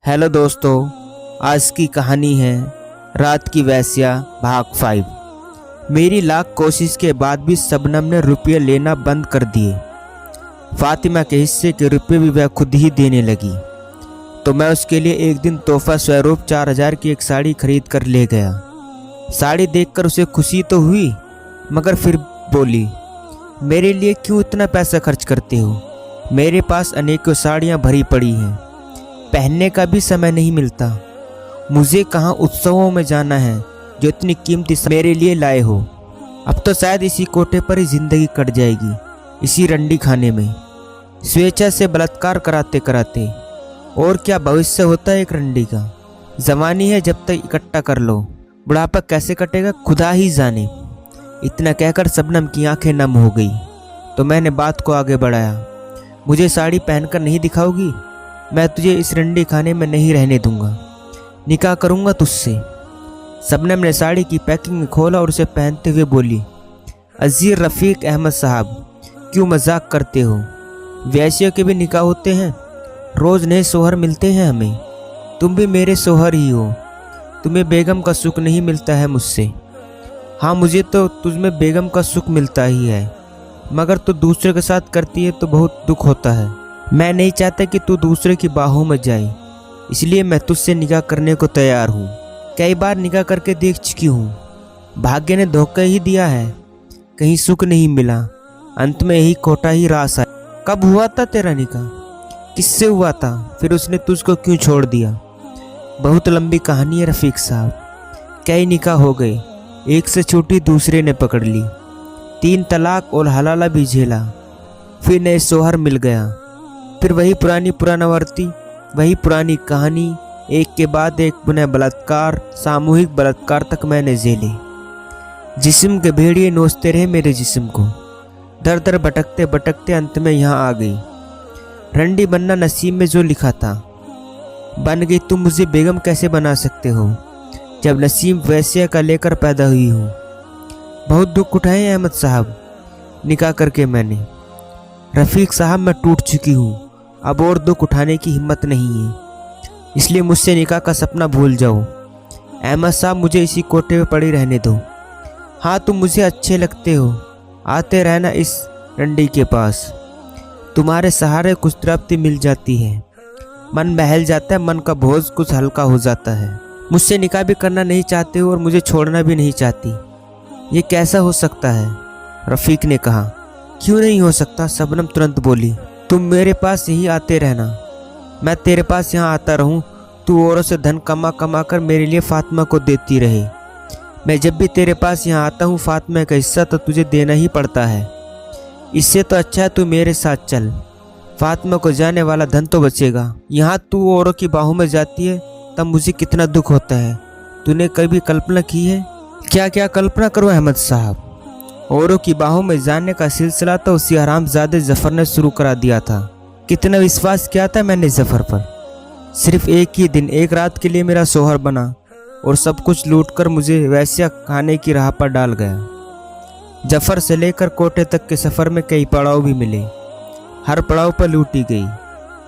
Hello दोस्तों, आज की कहानी है रात की वेश्या भाग 5। मेरी लाख कोशिश के बाद भी शबनम ने रुपये लेना बंद कर दिए। फातिमा के हिस्से के रुपये भी वह खुद ही देने लगी, तो मैं उसके लिए एक दिन तोहफा स्वरूप 4000 की एक साड़ी खरीद कर ले गया। साड़ी देखकर उसे खुशी तो हुई, मगर फिर बोली, मेरे लिए क्यों इतना पैसा खर्च करते हो? मेरे पास अनेकों साड़ियाँ भरी पड़ी हैं, पहनने का भी समय नहीं मिलता। मुझे कहाँ उत्सवों में जाना है जो इतनी कीमती मेरे लिए लाए हो। अब तो शायद इसी कोठे पर ही जिंदगी कट जाएगी, इसी रंडी खाने में, स्वेच्छा से बलात्कार कराते कराते। और क्या भविष्य होता है एक रंडी का? जवानी है जब तक इकट्ठा कर लो, बुढ़ापा कैसे कटेगा खुदा ही जाने। इतना कहकर शबनम की आंखें नम हो गई, तो मैंने बात को आगे बढ़ाया। मुझे साड़ी पहनकर नहीं दिखाओगी? मैं तुझे इस रंडी खाने में नहीं रहने दूंगा, निकाह करूंगा तुझसे। शबनम ने साड़ी की पैकिंग खोला और उसे पहनते हुए बोली, अजीर रफ़ीक अहमद साहब, क्यों मजाक करते हो? वैश्यों के भी निकाह होते हैं, रोज़ नए सोहर मिलते हैं हमें। तुम भी मेरे सोहर ही हो, तुम्हें बेगम का सुख नहीं मिलता है मुझसे। हाँ, मुझे तो तुझमें बेगम का सुख मिलता ही है, मगर तू दूसरे के साथ करती है तो बहुत दुख होता है। मैं नहीं चाहता कि तू दूसरे की बाहों में जाए, इसलिए मैं तुझसे निकाह करने को तैयार हूँ। कई बार निकाह करके देख चुकी हूँ, भाग्य ने धोखा ही दिया है, कहीं सुख नहीं मिला, अंत में यही खोटा ही रास है। कब हुआ था तेरा निकाह? किससे हुआ था? फिर उसने तुझको क्यों छोड़ दिया? बहुत लंबी कहानी है रफ़ीक साहब। कई निकाह हो गए, एक से छोटी दूसरे ने पकड़ ली, 3 तलाक और हलाला भी झेला, फिर नए सोहर मिल गया, फिर वही पुरानी पुरानावर्ती, वही पुरानी कहानी, एक के बाद एक पुनः बलात्कार, सामूहिक बलात्कार तक मैंने झेले। जिस्म के भेड़िए नोचते रहे मेरे जिस्म को, दर दर भटकते भटकते अंत में यहाँ आ गई। रंडी बनना नसीब में जो लिखा था, बन गई। तुम मुझे बेगम कैसे बना सकते हो जब नसीब वैश्या का लेकर पैदा हुई हो? बहुत दुख उठाए अहमद साहब निकाह करके मैंने। रफ़ीक साहब, मैं टूट चुकी हूँ, अब और दुख उठाने की हिम्मत नहीं है, इसलिए मुझसे निकाह का सपना भूल जाओ। अहमद साहब, मुझे इसी कोठे में पड़ी रहने दो। हाँ, तुम मुझे अच्छे लगते हो, आते रहना इस रंडी के पास, तुम्हारे सहारे कुछ तृप्ति मिल जाती है, मन बहल जाता है, मन का बोझ कुछ हल्का हो जाता है। मुझसे निकाह भी करना नहीं चाहते हो और मुझे छोड़ना भी नहीं चाहती, ये कैसा हो सकता है? रफ़ीक ने कहा। क्यों नहीं हो सकता? शबनम तुरंत बोली, तुम मेरे पास यही आते रहना, मैं तेरे पास यहाँ आता रहूँ, तू औरों से धन कमा कमा कर मेरे लिए फातिमा को देती रहे। मैं जब भी तेरे पास यहाँ आता हूँ, फातिमा का हिस्सा तो तुझे देना ही पड़ता है। इससे तो अच्छा है तू मेरे साथ चल, फातिमा को जाने वाला धन तो बचेगा। यहाँ तू औरों की बाहों में जाती है तब मुझे कितना दुख होता है, तूने कभी कल्पना की है? क्या क्या कल्पना करो अहमद साहब, औरों की बाहों में जाने का सिलसिला तो उसी हरामजादे जफर ने शुरू करा दिया था। कितना विश्वास किया था मैंने जफर पर, सिर्फ एक ही दिन एक रात के लिए मेरा सोहर बना और सब कुछ लूटकर मुझे वैश्या खाने की राह पर डाल गया। जफर से लेकर कोठे तक के सफ़र में कई पड़ाव भी मिले, हर पड़ाव पर लूटी गई।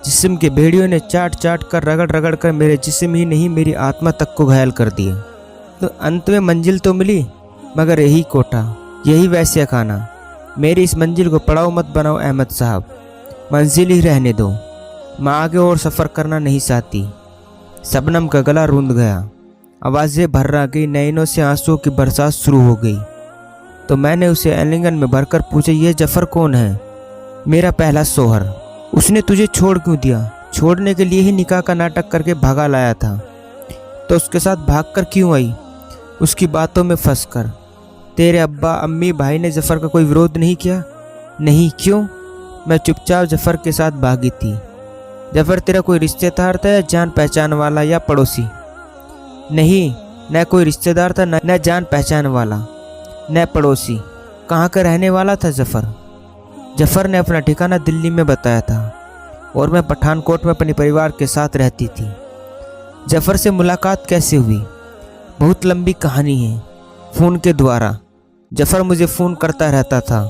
जिस्म के भेड़ियों ने चाट चाट कर रगड़ रगड़ कर मेरे जिस्म ही नहीं मेरी आत्मा तक को घायल कर दिया। तो अंत में मंजिल तो मिली, मगर यही कोठा, यही वैश्या खाना। मेरी इस मंजिल को पड़ाव मत बनाओ अहमद साहब, मंजिल ही रहने दो, मैं आगे और सफ़र करना नहीं चाहती। शबनम का गला रूंध गया, आवाज़ें भर्रा गई, नैनों से आंसुओं की बरसात शुरू हो गई। तो मैंने उसे आलिंगन में भरकर पूछा, यह जफर कौन है? मेरा पहला सोहर। उसने तुझे छोड़ क्यों दिया? छोड़ने के लिए ही निकाह का नाटक करके भगा लाया था, तो उसके साथ भागकर क्यों आई? उसकी बातों में फंसकर। तेरे अब्बा अम्मी भाई ने जफ़र का कोई विरोध नहीं किया? नहीं, क्यों? मैं चुपचाप जफ़र के साथ भागी थी। जफ़र तेरा कोई रिश्तेदार था या जान पहचान वाला या पड़ोसी? नहीं, न कोई रिश्तेदार था, न जान पहचान वाला, न पड़ोसी। कहाँ का रहने वाला था जफ़र? जफ़र ने अपना ठिकाना दिल्ली में बताया था और मैं पठानकोट में अपने परिवार के साथ रहती थी। जफ़र से मुलाकात कैसे हुई? बहुत लंबी कहानी है। फ़ोन के द्वारा जफ़र मुझे फ़ोन करता रहता था।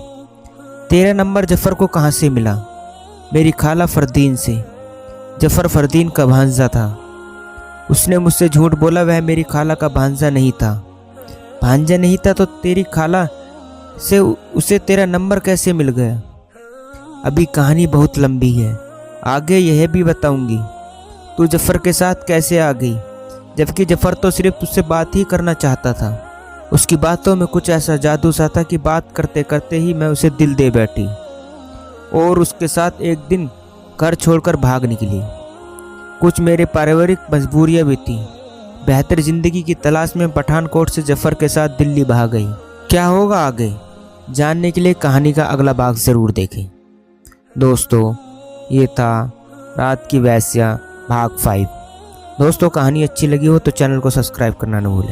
तेरा नंबर जफ़र को कहाँ से मिला? मेरी खाला फ़रदीन से। जफ़र फ़रदीन का भांजा था। उसने मुझसे झूठ बोला वह मेरी खाला का भांजा नहीं था। भांजा नहीं था तो तेरी खाला से उसे तेरा नंबर कैसे मिल गया? अभी कहानी बहुत लंबी है, आगे यह भी बताऊंगी। तू जफ़र के साथ कैसे आ गई, जबकि जफ़र तो सिर्फ तुझसे बात ही करना चाहता था। उसकी बातों में कुछ ऐसा जादू सा था कि बात करते करते ही मैं उसे दिल दे बैठी और उसके साथ एक दिन घर छोड़कर भाग निकली। कुछ मेरे पारिवारिक मजबूरियां भी थीं। बेहतर ज़िंदगी की तलाश में पठानकोट से जफ़र के साथ दिल्ली भाग गई। क्या होगा आगे जानने के लिए कहानी का अगला भाग ज़रूर देखें। दोस्तों, ये था रात की वेश्या भाग 5। दोस्तों, कहानी अच्छी लगी हो तो चैनल को सब्सक्राइब करना न भूलें।